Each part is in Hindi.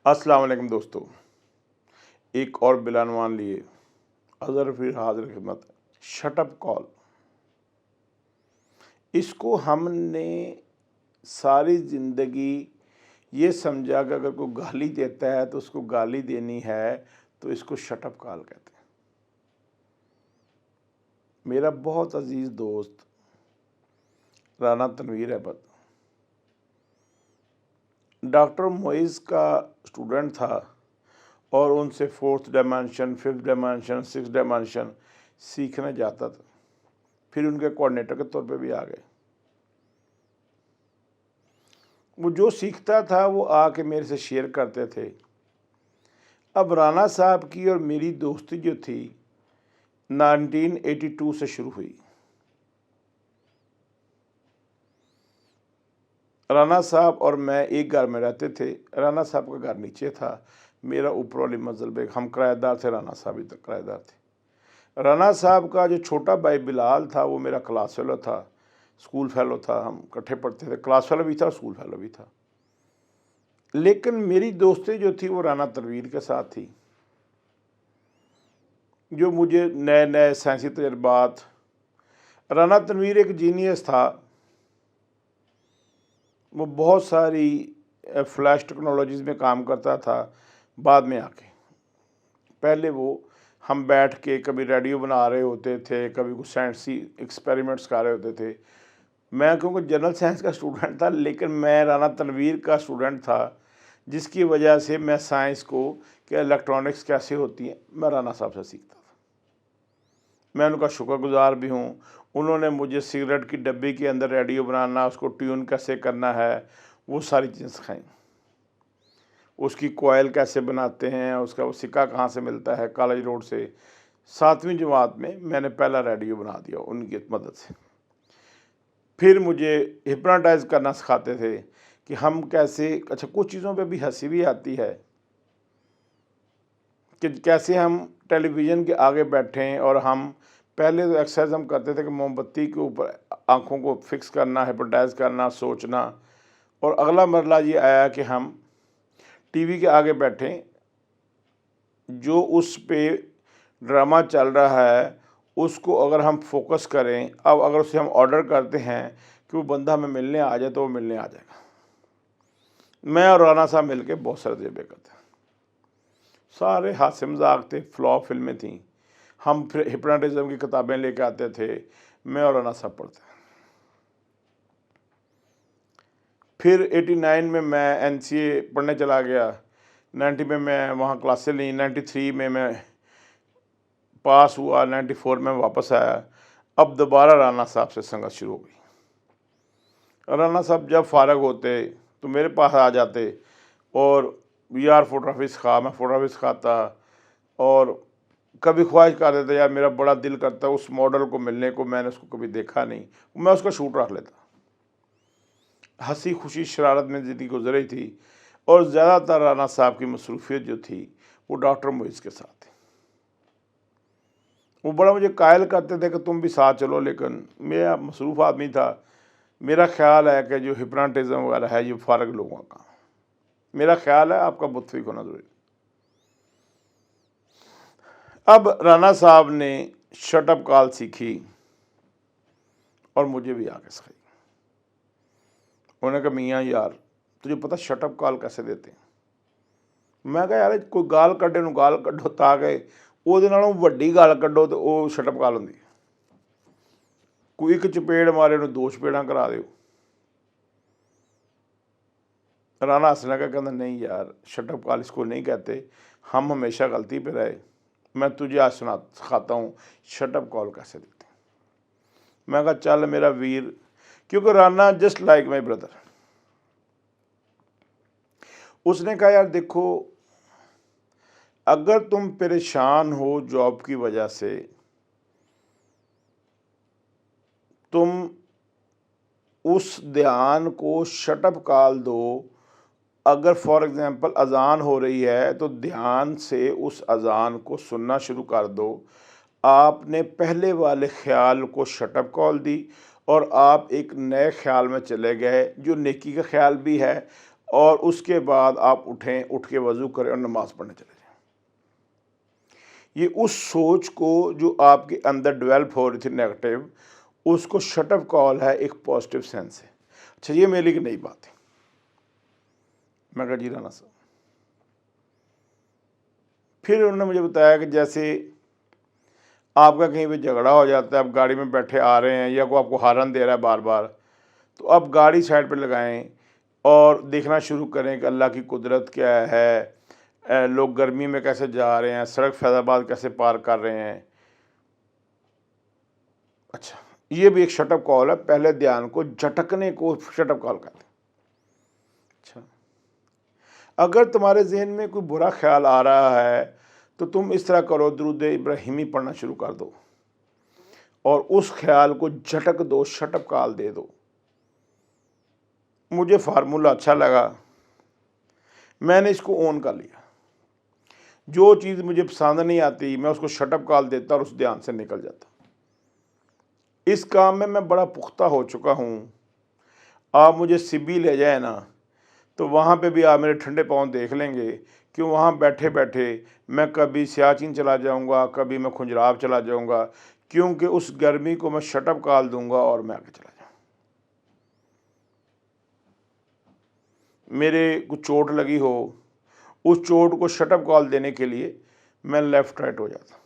अस्सलाम वालेकुम दोस्तों, एक और बिलानवान लिए अज़र फिर हाज़िर खिदमत। शटअप कॉल, इसको हमने सारी ज़िंदगी ये समझा कि अगर कोई गाली देता है तो उसको गाली देनी है, तो इसको शटअप कॉल कहते हैं। मेरा बहुत अज़ीज़ दोस्त राना तनवीर अहमद डॉक्टर मोइज़ का स्टूडेंट था और उनसे fourth dimension, fifth dimension, six dimension सीखने जाता था। फिर उनके कोऑर्डिनेटर के तौर पे भी आ गए। वो जो सीखता था वो आके मेरे से शेयर करते थे। अब राना साहब की और मेरी दोस्ती जो थी 1982 से शुरू हुई। राना साहब और मैं एक घर में रहते थे। राना साहब का घर नीचे था, मेरा ऊपर वाली मंजिल पे। हम किराएदार थे, राना साहब भी किराएदार थे। राना साहब का जो छोटा भाई बिलाल था वो मेरा क्लास फेलो था, स्कूल फेलो था। हम इकट्ठे पढ़ते थे, क्लास फेलो भी था, स्कूल फेलो भी था। लेकिन मेरी दोस्ती जो थी वो राना तनवीर के साथ थी, जो मुझे नए नए साइंसी तजर्बात। राना तनवीर एक जीनियस था। वो बहुत सारी फ्लैश टेक्नोलॉजीज़ में काम करता था बाद में आके। पहले वो हम बैठ के कभी रेडियो बना रहे होते थे, कभी कुछ साइंसी एक्सपेरिमेंट्स कर रहे होते थे। मैं क्योंकि जनरल साइंस का स्टूडेंट था, लेकिन मैं राना तनवीर का स्टूडेंट था, जिसकी वजह से मैं साइंस को कि इलेक्ट्रॉनिक्स कैसे होती हैं मैं राना साहब से सीखता था। मैं उनका शुक्रगुज़ार भी हूँ। उन्होंने मुझे सिगरेट की डब्बी के अंदर रेडियो बनाना, उसको ट्यून कैसे करना है, वो सारी चीज़ें सिखाई। उसकी कॉयल कैसे बनाते हैं, उसका वो सिक्का कहाँ से मिलता है, कॉलेज रोड से। 7वीं जमात में मैंने पहला रेडियो बना दिया उनकी मदद से। फिर मुझे हिप्नोटाइज़ करना सिखाते थे कि हम कैसे, अच्छा कुछ चीज़ों पे भी हंसी भी आती है कि कैसे हम टेलीविज़न के आगे बैठें और हम पहले तो एक्सरसाइज हम करते थे कि मोमबत्ती के ऊपर आँखों को फिक्स करना, हिप्नोटाइज़ करना, सोचना। और अगला मरला ये आया कि हम टीवी के आगे बैठें, जो उस पे ड्रामा चल रहा है उसको अगर हम फोकस करें। अब अगर उसे हम ऑर्डर करते हैं कि वो बंदा हमें मिलने आ जाए तो वो मिलने आ जाएगा। मैं और राना साहब मिलके बहुत सारे तजुर्बे करते हैं। सारे हास्य मजाक थे, फ्लॉप फिल्में थीं। हम फिर हिप्नोटिज्म की किताबें लेके आते थे, मैं और राना साहब पढ़ते। फिर 89 में मैं एनसीए पढ़ने चला गया। 90 में मैं वहाँ क्लासें ली। 93 में मैं पास हुआ। 94 में वापस आया। अब दोबारा राना साहब से संगत शुरू हो गई। राना साहब जब फारग होते तो मेरे पास आ जाते और यार फोटोग्राफी सिखा, मैं फोटोग्राफी सिखाता। और कभी ख्वाहिश कर देता, यार मेरा बड़ा दिल करता उस मॉडल को मिलने को, मैंने उसको कभी देखा नहीं, मैं उसका शूट रख लेता। हंसी खुशी शरारत में ज़िंदगी गुजर रही थी। और ज़्यादातर राना साहब की मसरूफियत जो थी वो डॉक्टर मोइज़ के साथ थी। वो बड़ा मुझे कायल करते थे कि तुम भी साथ चलो, लेकिन मैं मसरूफ़ आदमी था। मेरा ख्याल है कि जो हिप्नोटिज्म वगैरह है ये फारग लोगों का, मेरा ख्याल है, आपका मुत्फिक होना ज़रूरी। अब राना साहब ने शटअप कॉल सीखी और मुझे भी आके सिखाई। उन्होंने कहा मियाँ यार तुझे पता शटअप कॉल कैसे देते हैं? मैं कहा यार कोई गाल कड्डे नूं गाल कड्डो ताकि ਉਹਦੇ ਨਾਲੋਂ ਵੱਡੀ ਗੱਲ ਕੱਢੋ ਤੇ ਉਹ ਸ਼ਟਅਪ ਕਾਲ ਹੁੰਦੀ ਹੈ। ਕੋਈ ਇੱਕ ਚਪੇੜ ਮਾਰੇ ਨੂੰ 2 ਚਪੇੜਾਂ करा ਦਿਓ। राना हंसने का कहना नहीं यार शटअप कॉल इसको नहीं कहते, हम हमेशा गलती पे रहे। मैं तुझे आज सिखाता हूँ शटअप कॉल कैसे देते हैं। मैं कहा चल मेरा वीर, क्योंकि Rana just like my brother. उसने कहा यार देखो, अगर तुम परेशान हो जॉब की वजह से, तुम उस ध्यान को शटअप कॉल दो। अगर फॉर एग्ज़ाम्पल अज़ान हो रही है तो ध्यान से उस अज़ान को सुनना शुरू कर दो। आपने पहले वाले ख्याल को शटअप कॉल दी और आप एक नए ख्याल में चले गए जो नेकी का ख्याल भी है और उसके बाद आप उठें, उठ के वज़ू करें और नमाज़ पढ़ने चले जाएँ। ये उस सोच को जो आपके अंदर डेवलप हो रही थी नेगेटिव, उसको शट ऑफ कॉल है एक पॉजिटिव सेंस से। अच्छा, ये मेरे लिए नई बात है। मैं कहा जी राना साहब। फिर उन्होंने मुझे बताया कि जैसे आपका कहीं पे झगड़ा हो जाता है, आप गाड़ी में बैठे आ रहे हैं या कोई आपको हॉर्न दे रहा है बार बार, तो आप गाड़ी साइड पे लगाएं और देखना शुरू करें कि अल्लाह की कुदरत क्या है, लोग गर्मी में कैसे जा रहे हैं, सड़क फैज़ाबाद कैसे पार कर रहे हैं। अच्छा, ये भी एक शटअप कॉल है। पहले ध्यान को झटकने को शटअप कॉल कहते हैं। अच्छा, अगर तुम्हारे जहन में कोई बुरा ख्याल आ रहा है तो तुम इस तरह करो, दुरूद इब्राहिमी पढ़ना शुरू कर दो और उस ख्याल को झटक दो, शटअप कॉल दे दो। मुझे फार्मूला अच्छा लगा, मैंने इसको ऑन कर लिया। जो चीज़ मुझे पसंद नहीं आती मैं उसको शटअप कॉल देता और उस ध्यान से निकल जाता। इस काम में मैं बड़ा पुख्ता हो चुका हूँ। आप मुझे सिब्बी ले जाए ना, तो वहाँ पे भी आप मेरे ठंडे पाँव देख लेंगे कि वहाँ बैठे बैठे मैं कभी सियाचिन चला जाऊँगा, कभी मैं खुंजराब चला जाऊँगा, क्योंकि उस गर्मी को मैं शटअप कॉल दूँगा और मैं आगे चला जाऊँगा। मेरे को चोट लगी हो, उस चोट को शटअप कॉल देने के लिए मैं लेफ़्ट राइट हो जाता।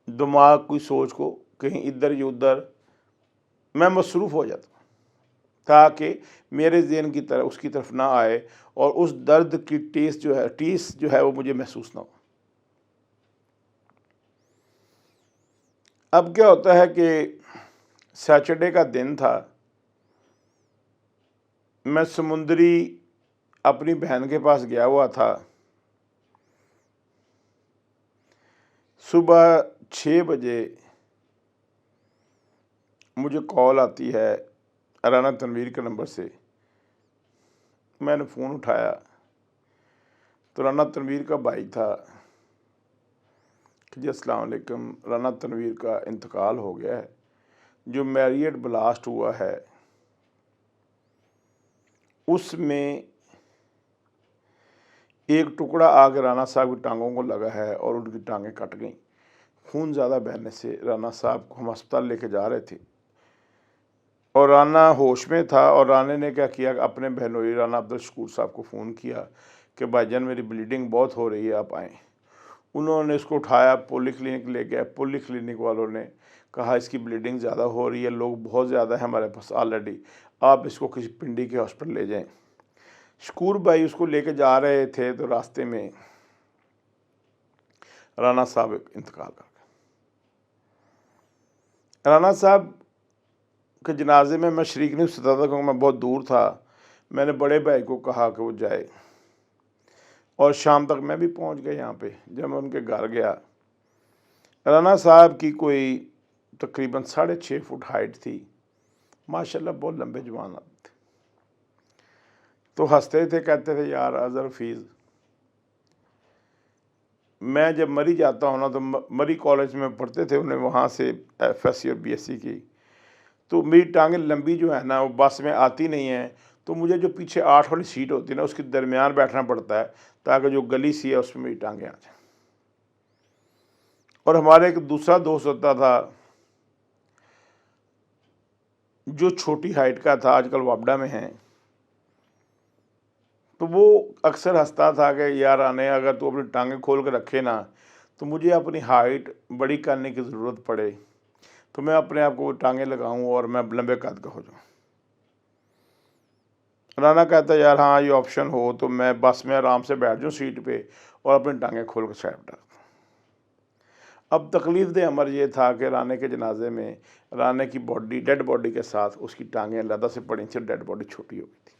दिमाग की सोच को कहीं इधर या उधर मैं मसरूफ़ हो जाता ताकि मेरे ज़हन की तरफ उसकी तरफ ना आए और उस दर्द की टीस जो है वो मुझे महसूस ना हो। अब क्या होता है कि सैटरडे का दिन था, मैं समुंदरी अपनी बहन के पास गया हुआ था। सुबह 6 बजे मुझे कॉल आती है राना तनवीर के नंबर से। मैंने फ़ोन उठाया तो राना तनवीर का भाई था कि जी अस्सलाम वालेकुम, राना तनवीर का इंतकाल हो गया है। जो मैरियट ब्लास्ट हुआ है उसमें एक टुकड़ा आगे राना साहब की टांगों को लगा है और उनकी टांगें कट गईं। खून ज़्यादा बहने से राना साहब को हम अस्पताल लेके जा रहे थे और राना होश में था। और राने ने क्या किया, अपने बहनोई राना अब्दुल शकूर साहब को फ़ोन किया कि भाईजान मेरी ब्लीडिंग बहुत हो रही है, आप आएँ। उन्होंने इसको उठाया, पोली क्लिनिक ले गए। पोली क्लिनिक वालों ने कहा इसकी ब्लीडिंग ज़्यादा हो रही है, लोग बहुत ज़्यादा है हमारे पास ऑलरेडी, आप इसको किसी पिंडी के हॉस्पिटल ले जाएं। शकूर भाई उसको लेके जा रहे थे तो रास्ते में राना साहब इंतकाल कर गए। राना साहब के जनाजे में मैं शरीक नहीं हो सकता था क्योंकि मैं बहुत दूर था। मैंने बड़े भाई को कहा कि वो जाए और शाम तक मैं भी पहुंच गया यहाँ पे। जब मैं उनके घर गया, राना साहब की कोई तकरीबन 6.5 फुट हाइट थी, माशाल्लाह बहुत लंबे जवान थे। तो हंसते थे, कहते थे यार अज़र फीज़, मैं जब मरी जाता हूँ ना तो मरी कॉलेज में पढ़ते थे, उन्हें वहाँ से FSC और BSc की, तो मेरी टांगें लंबी जो है ना वो बस में आती नहीं है, तो मुझे जो पीछे 8 वाली सीट होती है ना उसके दरमियान बैठना पड़ता है ताकि जो गली सी है उसमें मेरी टांगें आ जाएँ। और हमारे एक दूसरा दोस्त होता था जो छोटी हाइट का था, आजकल वापडा में है, तो वो अक्सर हंसता था कि यार आने अगर तू अपनी टांगें खोल के रखे ना तो मुझे अपनी हाइट बड़ी करने की ज़रूरत पड़े तो मैं अपने आप को टांगें लगाऊं और मैं लंबे कद का हो जाऊं। राना कहता यार हाँ ये ऑप्शन हो तो मैं बस में आराम से बैठ जाऊँ सीट पे और अपनी टांगें खोल के साइड डाल। अब तकलीफ दे अमर ये था कि राने के जनाजे में राने की बॉडी, डेड बॉडी के साथ उसकी टांगें अलहदा से पड़ी थी, डेड बॉडी छोटी हो गई थी।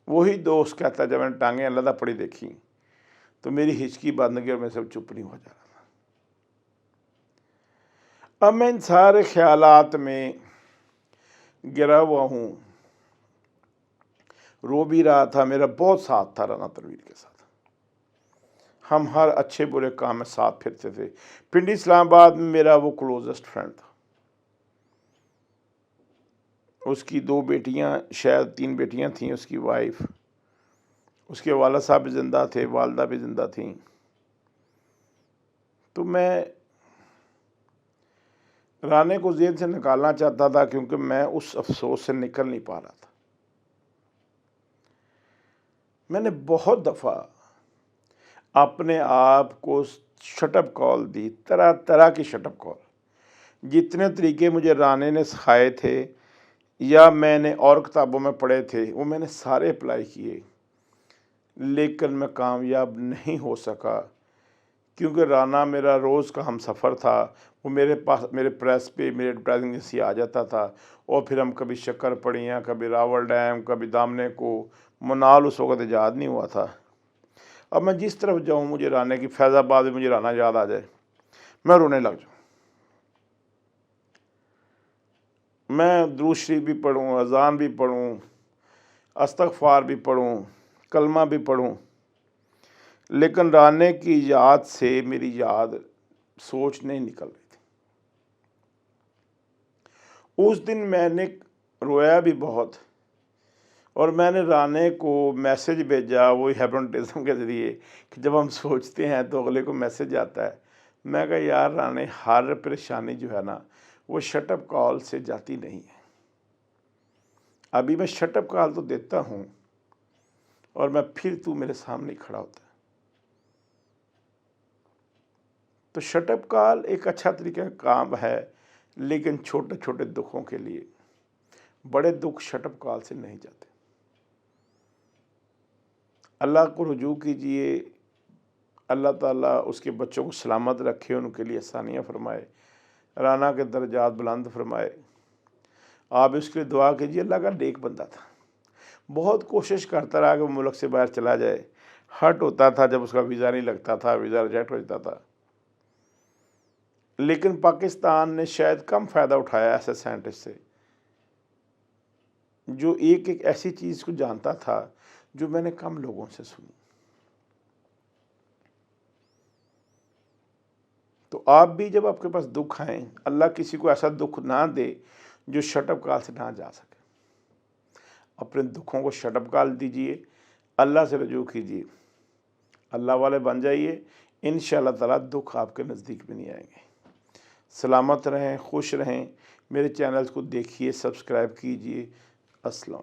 वही दोस्त कहता जब मैंने टांगें अलहदा पड़ी देखी तो मेरी हिचकी बंद गई और मैं सब चुप नहीं हो जा रहा था। अब मैं इन सारे ख्यालात में गिरा हुआ हूँ, रो भी रहा था। मेरा बहुत साथ था राना तनवीर के साथ, हम हर अच्छे बुरे काम में साथ फिरते थे। पिंडी इस्लामाबाद में मेरा वो क्लोजेस्ट फ्रेंड था उसकी 2 बेटियां, शायद 3 बेटियां थीं, उसकी वाइफ, उसके वालिद साहब भी ज़िंदा थे, वालदा भी ज़िंदा थीं। तो मैं राने को ज़हन से निकालना चाहता था क्योंकि मैं उस अफ़सोस से निकल नहीं पा रहा था। मैंने बहुत दफ़ा अपने आप को शटअप कॉल दी, तरह-तरह की शटअप कॉल। जितने तरीके मुझे राने ने सिखाए थे या मैंने और किताबों में पढ़े थे, वो मैंने सारे अप्लाई किए, लेकिन मैं कामयाब नहीं हो सका क्योंकि राना मेरा रोज़ का हमसफ़र था। वो मेरे पास, मेरे प्रेस पे, मेरे एडवर्टाइजिंग एजेंसी आ जाता था और फिर हम कभी शक्करपड़ियाँ, कभी रावल डैम, कभी दामने को, मनाल उस वक़्त ईजाद नहीं हुआ था। अब मैं जिस तरफ जाऊँ मुझे राने की, फैज़ाबाद में मुझे राना याद आ जाए, मैं रोने लग जाऊँ। मैं दुरूद शरीफ भी पढ़ूँ, अज़ान भी पढ़ूँ, इस्तग़फ़ार भी पढ़ूँ, कलमा भी पढ़ूँ, लेकिन राने की याद से मेरी याद, सोच नहीं निकल रही थी। उस दिन मैंने रोया भी बहुत और मैंने राने को मैसेज भेजा, वही हिप्नोटिज़्म के ज़रिए, कि जब हम सोचते हैं तो अगले को मैसेज आता है। मैं कहा यार राने, हर परेशानी जो है ना वो शटअप कॉल से जाती नहीं है। अभी मैं शटअप कॉल तो देता हूँ और मैं फिर तू मेरे सामने खड़ा होता है। तो शटअप कॉल एक अच्छा तरीका काम है, लेकिन छोटे छोटे दुखों के लिए। बड़े दुख शटअप कॉल से नहीं जाते। अल्लाह को रुजू कीजिए, अल्लाह ताला उसके बच्चों को सलामत रखे, उनके लिए आसानियाँ फरमाए, राना के दर्जात बुलंद फरमाए। आप इसके लिए दुआ कीजिए। अल्लाह का नेक बंदा था, बहुत कोशिश करता रहा कि वो मुल्क से बाहर चला जाए। हर्ट होता था जब उसका वीज़ा नहीं लगता था, वीज़ा रिजेक्ट हो जाता था। लेकिन पाकिस्तान ने शायद कम फ़ायदा उठाया ऐसे साइंटिस्ट से, जो एक एक ऐसी चीज़ को जानता था जो मैंने कम लोगों से सुनी। तो आप भी जब आपके पास दुख आए, अल्लाह किसी को ऐसा दुख ना दे जो शटअप कॉल से ना जा सके। अपने दुखों को शटअप कॉल दीजिए, अल्लाह से रजू कीजिए, अल्लाह वाले बन जाइए। इंशाअल्लाह ताला दुख आपके नज़दीक भी नहीं आएंगे। सलामत रहें, खुश रहें। मेरे चैनल्स को देखिए, सब्सक्राइब कीजिए। अस्सलाम।